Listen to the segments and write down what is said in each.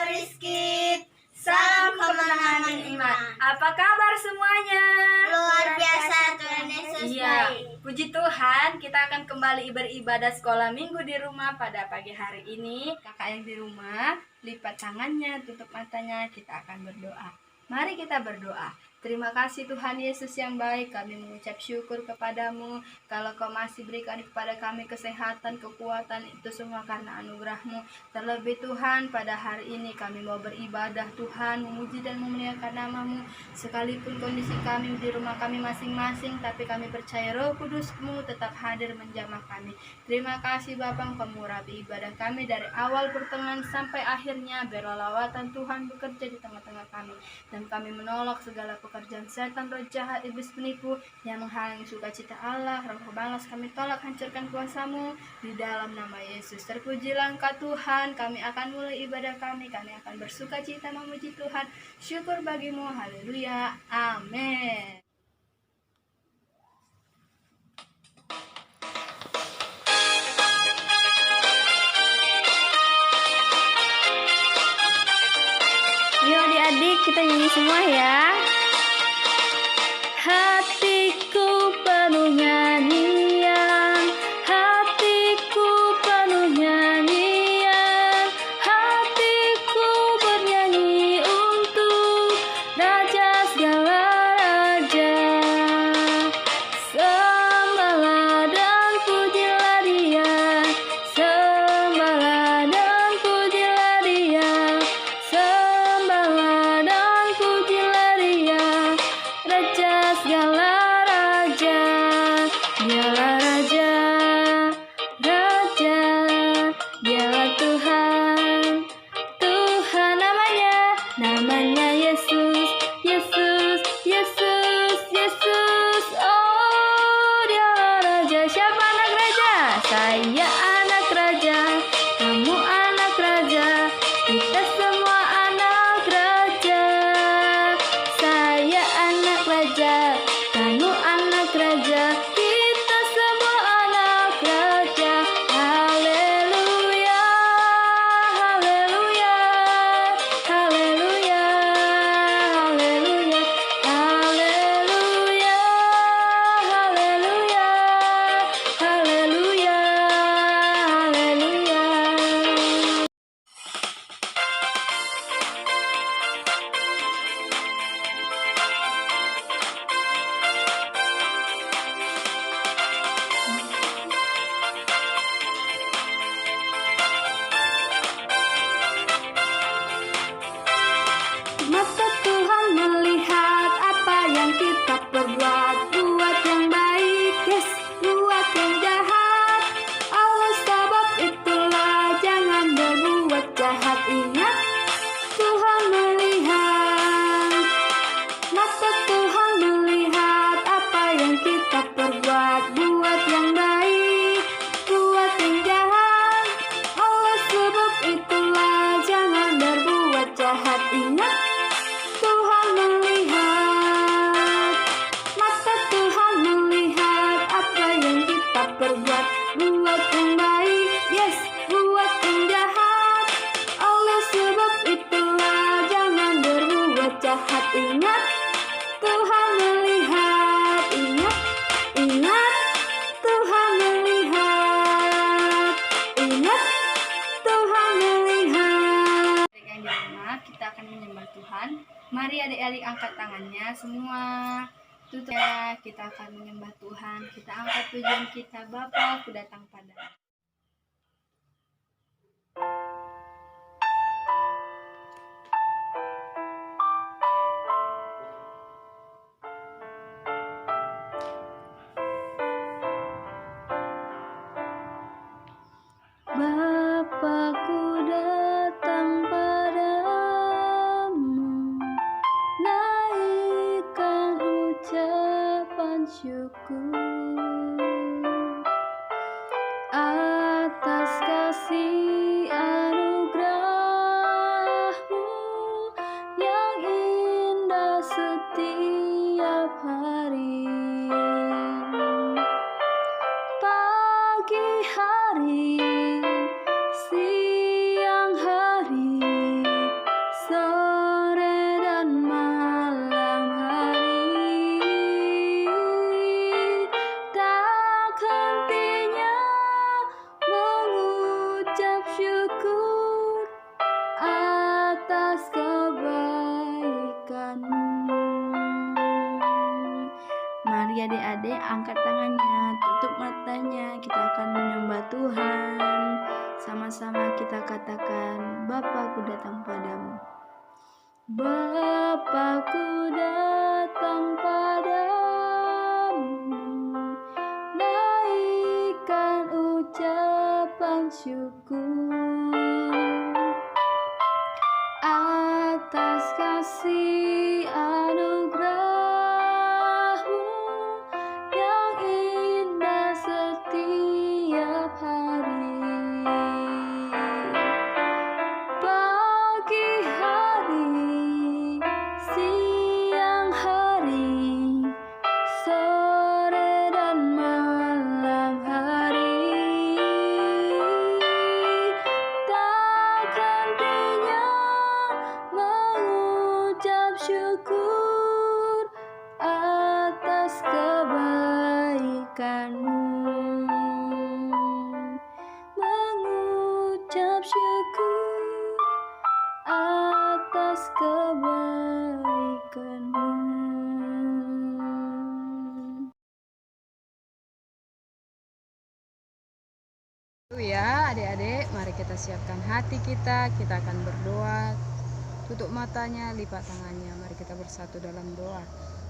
Rizky. Salam kemenangan iman. Apa kabar semuanya? Luar biasa, Tuhan Yesus baik. Puji Tuhan, kita akan kembali beribadah sekolah minggu di rumah pada pagi hari ini. Kakak yang di rumah, lipat tangannya, tutup matanya, kita akan berdoa. Mari kita berdoa. Terima kasih Tuhan Yesus yang baik, kami mengucap syukur kepadamu. Kalau kau masih berikan kepada kami kesehatan, kekuatan, itu semua karena anugerah-Mu. Terlebih Tuhan, pada hari ini kami mau beribadah Tuhan, memuji dan memuliakan nama-Mu. Sekalipun kondisi kami di rumah kami masing-masing, tapi kami percaya Roh Kudus-Mu tetap hadir menjamah kami. Terima kasih Bapa, Engkau mengurapi ibadah kami dari awal pertengahan sampai akhirnya. Biarlah lawatan Tuhan bekerja di tengah-tengah kami, dan kami menolak segala pekerjaan setan, roh jahat, iblis penipu yang menghalangi sukacita Allah. Roh balas kami tolak, hancurkan kuasa-Mu di dalam nama Yesus. Terpujilah Engkau Tuhan. Kami akan mulai ibadah kami akan bersukacita memuji Tuhan. Syukur bagi-Mu, haleluya, amin. Yuk adik-adik, kita nyanyi semua ya. Hatiku penuh nyanyian, hatiku penuh nyanyian, hatiku bernyanyi untuk Raja segala raja. Sembahlah dan pujilah Dia, sembahlah dan pujilah Dia, sembahlah dan pujilah Dia, Raja segala raja. Dialah Raja, Raja, Dialah Tuhan, Tuhan namanya Yesus, Yesus, Yesus, Yesus. Oh, Dialah Raja. Siapa anak raja? Saya anak raja, kamu anak raja, kita semua anak raja. Saya anak raja, kamu anak raja, kita semua anak raja. Haleluya, haleluya, haleluya, haleluya, haleluya, haleluya, haleluya, haleluya. Mata Tuhan melihat apa yang kita perbuat, buat yang baik, yes, buat yang jahat. Allah sebab itulah jangan berbuat jahat. Ingat, Tuhan melihat. Mata Tuhan melihat apa yang kita perbuat, buat yang baik, buat yang jahat. Allah sebab itulah jangan berbuat jahat. Ingat, Tuhan melihat. Mata Tuhan melihat apa yang kita perbuat, buat yang baik, yes, buat yang jahat. Allah sebab itulah jangan berbuat jahat. Ingat, Tuhan melihat. Ingat, ingat, Tuhan melihat. Ingat, Tuhan melihat. Adik yang di rumah, kita akan menyembah Tuhan. Mari adik-adik angkat tangannya semua. Tutup ya, kita akan menyembah Tuhan. Kita angkat tujuan kita, Bapa, aku datang padamu. Bapakku datang padamu, naikkan ucapan syukur atas kasih anugerah-Mu yang indah setiap hari. Pagi hari, siang hari, adik-adik angkat tangannya, tutup matanya, kita akan menyembah Tuhan. Sama-sama kita katakan, Bapa, ku datang padamu. Bapa, ku datang padamu, naikkan ucapan syukur atas kasih anugerah-Mu yang indah setiap hari. Pagi hari, siang hari, sore dan malam hari, tak hentinya mengucap syukur atas kebaikan-Mu. Mengucap syukur atas kebaikan-Mu. Ya adik-adik, mari kita siapkan hati kita akan berdoa. Tutup matanya, lipat tangannya, mari kita bersatu dalam doa.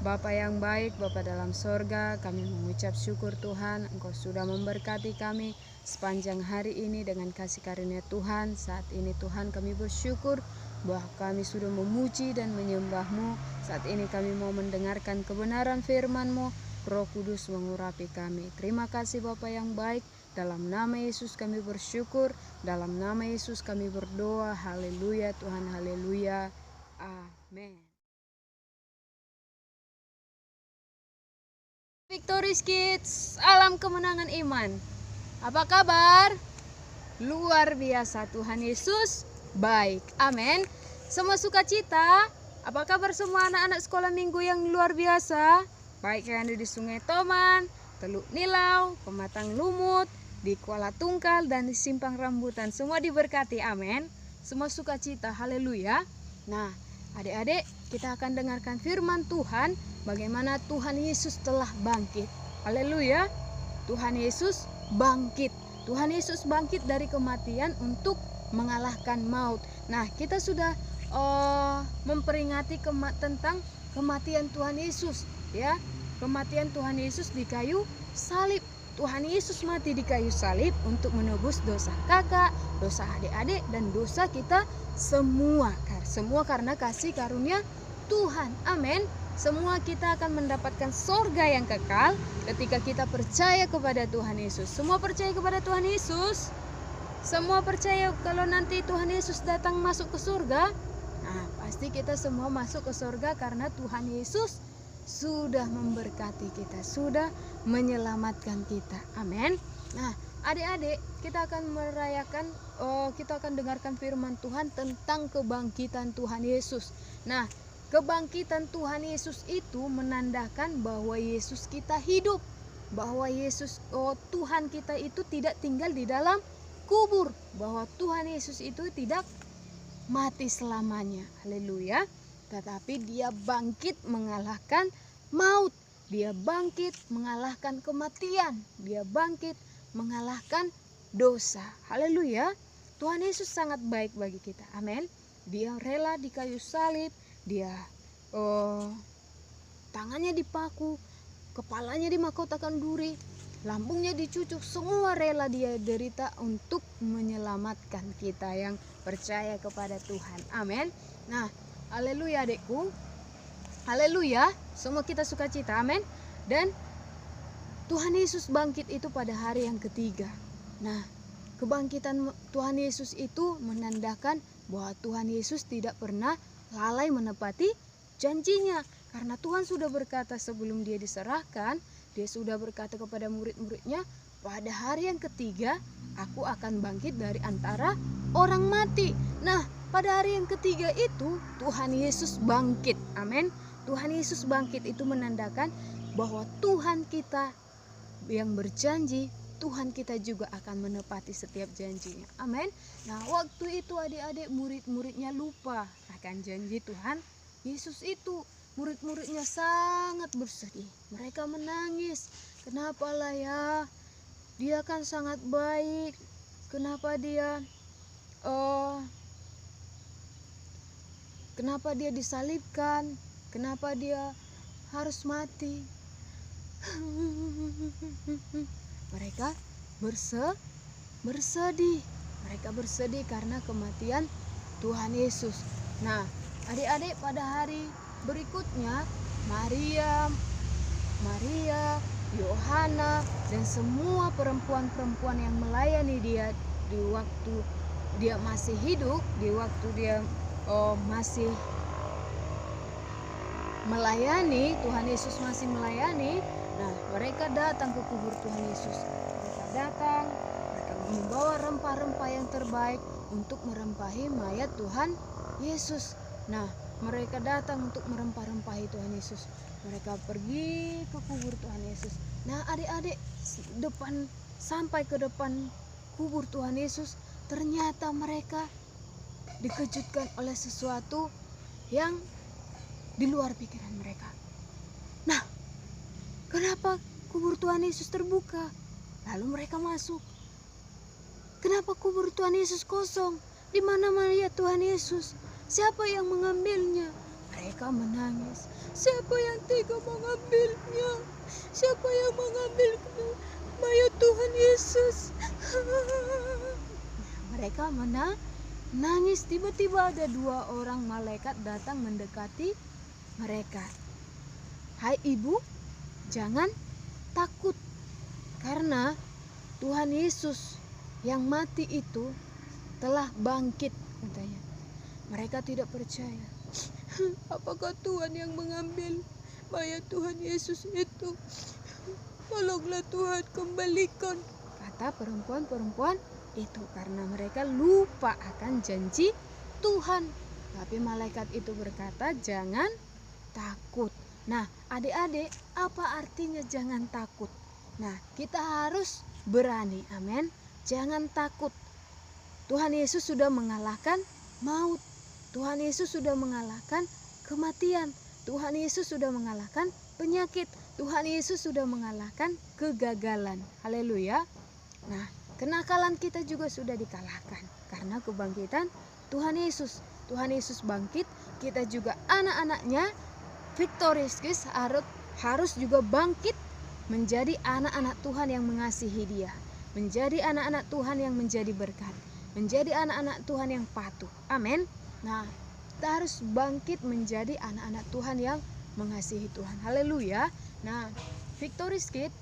Bapa yang baik, Bapa dalam sorga, kami mengucap syukur Tuhan, Engkau sudah memberkati kami sepanjang hari ini dengan kasih karunia Tuhan. Saat ini Tuhan kami bersyukur bahwa kami sudah memuji dan menyembah-Mu. Saat ini kami mau mendengarkan kebenaran firman-Mu. Roh Kudus mengurapi kami. Terima kasih Bapa yang baik. Dalam nama Yesus kami bersyukur. Dalam nama Yesus kami berdoa. Haleluya Tuhan, haleluya. Amin. Victory Kids, alam kemenangan iman. Apa kabar? Luar biasa, Tuhan Yesus baik. Amin. Semua sukacita. Apa kabar semua anak-anak sekolah minggu yang luar biasa? Baik yang ada di Sungai Toman, Teluk Nilau, Pematang Lumut, di Kuala Tungkal, dan di Simpang Rambutan. Semua diberkati, amin. Semua sukacita, haleluya. Nah, adik-adik, kita akan dengarkan firman Tuhan, bagaimana Tuhan Yesus telah bangkit. Haleluya. Tuhan Yesus bangkit. Tuhan Yesus bangkit dari kematian untuk mengalahkan maut. Nah, kita sudah memperingati tentang kematian Tuhan Yesus, ya. Kematian Tuhan Yesus di kayu salib. Tuhan Yesus mati di kayu salib untuk menebus dosa kakak, dosa adik-adik, dan dosa kita semua. Semua karena kasih karunia Tuhan. Amin. Semua kita akan mendapatkan sorga yang kekal ketika kita percaya kepada Tuhan Yesus. Semua percaya kepada Tuhan Yesus? Semua percaya kalau nanti Tuhan Yesus datang masuk ke surga? Nah, pasti kita semua masuk ke surga karena Tuhan Yesus sudah memberkati kita, sudah menyelamatkan kita. Amin. Nah, adik-adik, kita akan merayakan, kita akan dengarkan firman Tuhan tentang kebangkitan Tuhan Yesus. Nah, kebangkitan Tuhan Yesus itu menandakan bahwa Yesus kita hidup, bahwa Yesus, Tuhan kita itu tidak tinggal di dalam kubur, bahwa Tuhan Yesus itu tidak mati selamanya. Haleluya. Tetapi dia bangkit mengalahkan maut. Dia bangkit mengalahkan kematian. Dia bangkit mengalahkan dosa. Haleluya. Tuhan Yesus sangat baik bagi kita. Amin. Dia rela di kayu salib. Dia tangannya dipaku, kepalanya dimahkotakan duri, lambungnya dicucuk. Semua rela dia derita untuk menyelamatkan kita yang percaya kepada Tuhan. Amin. Nah, haleluya adikku. Haleluya. Semua kita sukacita. Amin. Dan Tuhan Yesus bangkit itu pada hari yang ketiga. Nah, kebangkitan Tuhan Yesus itu menandakan bahwa Tuhan Yesus tidak pernah lalai menepati janjinya. Karena Tuhan sudah berkata sebelum dia diserahkan, dia sudah berkata kepada murid-muridnya, pada hari yang ketiga aku akan bangkit dari antara orang mati. Nah, pada hari yang ketiga itu Tuhan Yesus bangkit. Amin. Tuhan Yesus bangkit itu menandakan bahwa Tuhan kita yang berjanji, Tuhan kita juga akan menepati setiap janjinya. Amin. Nah, waktu itu adik-adik murid-muridnya lupa akan janji Tuhan Yesus itu. murid-muridnya sangat bersedih. Mereka menangis. Kenapa lah ya? Dia kan sangat baik. Kenapa dia disalibkan? Kenapa dia harus mati? Mereka bersedih. Mereka bersedih karena kematian Tuhan Yesus. Nah, adik-adik, pada hari berikutnya Maria, Yohana, dan semua perempuan-perempuan yang melayani dia di waktu dia masih hidup, di waktu dia masih melayani, Tuhan Yesus masih melayani. Nah, mereka datang ke kubur Tuhan Yesus. Mereka datang, mereka membawa rempah-rempah yang terbaik untuk merempahi mayat Tuhan Yesus. Nah, mereka datang untuk merempah-rempahi Tuhan Yesus. Mereka pergi ke kubur Tuhan Yesus. Nah, adik-adik, sampai ke depan kubur Tuhan Yesus, ternyata mereka dikejutkan oleh sesuatu yang di luar pikiran mereka. Nah, kenapa kubur Tuhan Yesus terbuka? Lalu mereka masuk. Kenapa kubur Tuhan Yesus kosong? Di mana mayat Tuhan Yesus? Siapa yang mengambilnya? Mereka menangis. Siapa yang tega mengambilnya? Siapa yang mengambil mayat Tuhan Yesus? Mereka menangis. Tiba-tiba ada 2 orang malaikat datang mendekati mereka. Hai ibu, jangan takut, karena Tuhan Yesus yang mati itu telah bangkit, katanya. Mereka tidak percaya. Apakah Tuhan yang mengambil mayat Tuhan Yesus itu? Tolonglah Tuhan, kembalikan, kata perempuan-perempuan itu, karena mereka lupa akan janji Tuhan. Tapi malaikat itu berkata, jangan takut. Nah, adik-adik, apa artinya jangan takut? Nah, kita harus berani, amin. Jangan takut. Tuhan Yesus sudah mengalahkan maut. Tuhan Yesus sudah mengalahkan kematian. Tuhan Yesus sudah mengalahkan penyakit. Tuhan Yesus sudah mengalahkan kegagalan. Haleluya. Nah, kenakalan kita juga sudah dikalahkan karena kebangkitan Tuhan Yesus. Tuhan Yesus bangkit, kita juga anak-anaknya Victorious Kids harus juga bangkit menjadi anak-anak Tuhan yang mengasihi Dia, menjadi anak-anak Tuhan yang menjadi berkat, menjadi anak-anak Tuhan yang patuh. Amin. Nah, kita harus bangkit menjadi anak-anak Tuhan yang mengasihi Tuhan. Haleluya. Nah, Victorious Kids,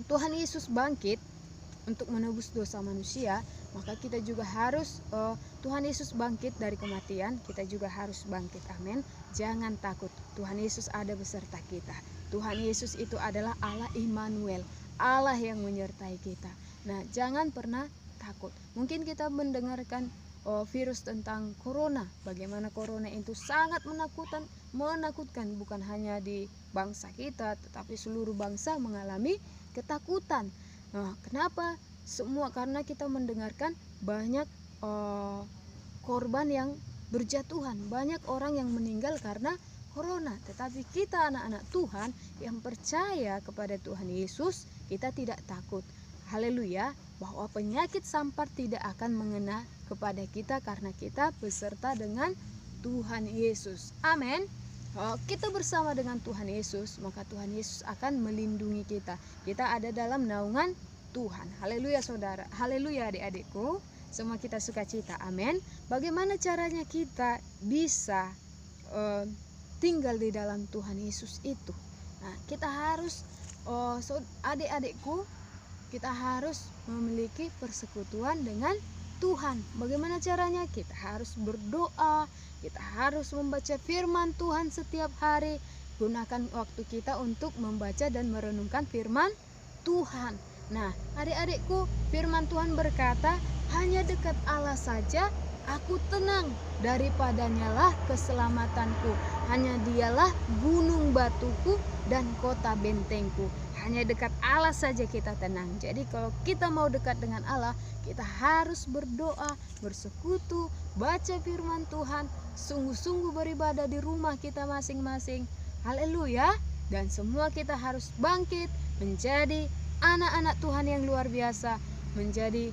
Tuhan Yesus bangkit untuk menebus dosa manusia, maka kita juga harus Tuhan Yesus bangkit dari kematian, kita juga harus bangkit. Amin. Jangan takut. Tuhan Yesus ada beserta kita. Tuhan Yesus itu adalah Allah Immanuel, Allah yang menyertai kita. Nah, jangan pernah takut. Mungkin kita mendengarkan virus tentang corona, bagaimana corona itu sangat menakutkan bukan hanya di bangsa kita, tetapi seluruh bangsa mengalami ketakutan. Nah, kenapa? Karena kita mendengarkan banyak korban yang berjatuhan, banyak orang yang meninggal karena corona. Tetapi kita anak-anak Tuhan yang percaya kepada Tuhan Yesus, kita tidak takut. Haleluya, bahwa penyakit sampar tidak akan mengena kepada kita karena kita beserta dengan Tuhan Yesus. Amin. Kita bersama dengan Tuhan Yesus, maka Tuhan Yesus akan melindungi kita. Kita ada dalam naungan Tuhan. Haleluya saudara, haleluya adik-adikku, semua kita sukacita. Amin. Bagaimana caranya kita bisa tinggal di dalam Tuhan Yesus itu? Nah, kita harus adik-adikku, kita harus memiliki persekutuan dengan Tuhan. Bagaimana caranya? Kita harus berdoa, kita harus membaca firman Tuhan setiap hari. Gunakan waktu kita untuk membaca dan merenungkan firman Tuhan. Nah, adik-adikku, firman Tuhan berkata, hanya dekat Allah saja aku tenang, daripadanya lah keselamatanku. Hanya dialah gunung batuku dan kota bentengku. Hanya dekat Allah saja kita tenang. Jadi kalau kita mau dekat dengan Allah, kita harus berdoa, bersekutu, baca firman Tuhan, sungguh-sungguh beribadah di rumah kita masing-masing. Haleluya. Dan semua kita harus bangkit menjadi anak-anak Tuhan yang luar biasa, menjadi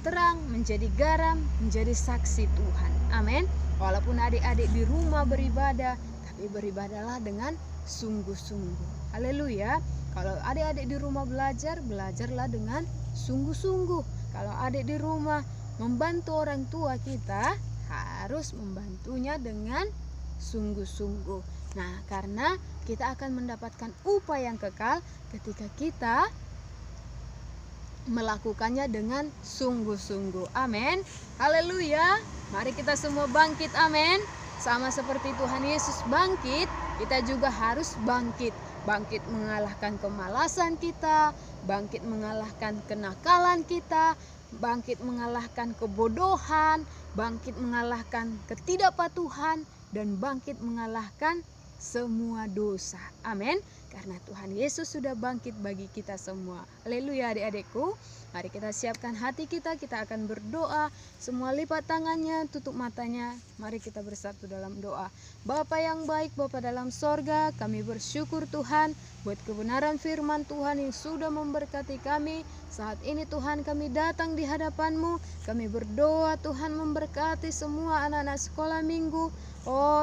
terang, menjadi garam, menjadi saksi Tuhan. Amin. Walaupun adik-adik di rumah beribadah, tapi beribadahlah dengan sungguh-sungguh. Haleluya. Kalau adik-adik di rumah belajar, belajarlah dengan sungguh-sungguh. Kalau adik di rumah membantu orang tua kita, harus membantunya dengan sungguh-sungguh. Nah, karena kita akan mendapatkan upah yang kekal ketika kita melakukannya dengan sungguh-sungguh. Amin. Haleluya. Mari kita semua bangkit. Amin. Sama seperti Tuhan Yesus bangkit, kita juga harus bangkit. Bangkit mengalahkan kemalasan kita, bangkit mengalahkan kenakalan kita, bangkit mengalahkan kebodohan, bangkit mengalahkan ketidakpatuhan, dan bangkit mengalahkan semua dosa. Amin. Karena Tuhan Yesus sudah bangkit bagi kita semua. Haleluya adik-adikku. Mari kita siapkan hati kita akan berdoa. Semua lipat tangannya, tutup matanya. Mari kita bersatu dalam doa. Bapa yang baik, Bapa dalam sorga, kami bersyukur Tuhan buat kebenaran firman Tuhan yang sudah memberkati kami. Saat ini Tuhan kami datang di hadapan-Mu. Kami berdoa Tuhan memberkati semua anak-anak sekolah minggu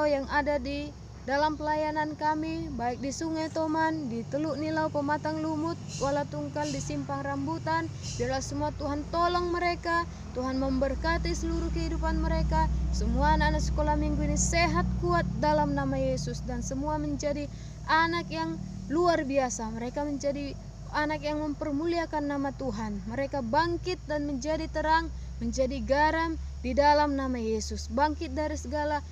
yang ada di dalam pelayanan kami, baik di Sungai Toman, di Teluk Nilau, Pematang Lumut, Kuala Tungkal, di Simpang Rambutan. Biarlah semua Tuhan tolong mereka, Tuhan memberkati seluruh kehidupan mereka. Semua anak-anak sekolah minggu ini sehat, kuat dalam nama Yesus, dan semua menjadi anak yang luar biasa. Mereka menjadi anak yang mempermuliakan nama Tuhan. Mereka bangkit dan menjadi terang, menjadi garam di dalam nama Yesus. Bangkit dari segala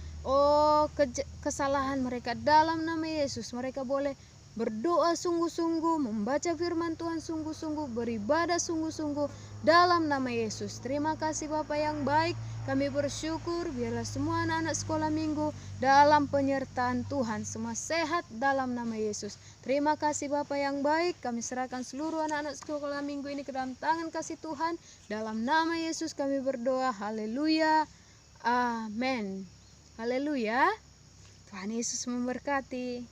kesalahan mereka dalam nama Yesus. Mereka boleh berdoa sungguh-sungguh, membaca firman Tuhan sungguh-sungguh, beribadah sungguh-sungguh dalam nama Yesus. Terima kasih Bapa yang baik. Kami bersyukur biarlah semua anak-anak sekolah minggu dalam penyertaan Tuhan semua sehat dalam nama Yesus. Terima kasih Bapa yang baik. Kami serahkan seluruh anak-anak sekolah minggu ini ke dalam tangan kasih Tuhan. Dalam nama Yesus kami berdoa. Haleluya. Amin. Haleluya. Tuhan Yesus memberkati.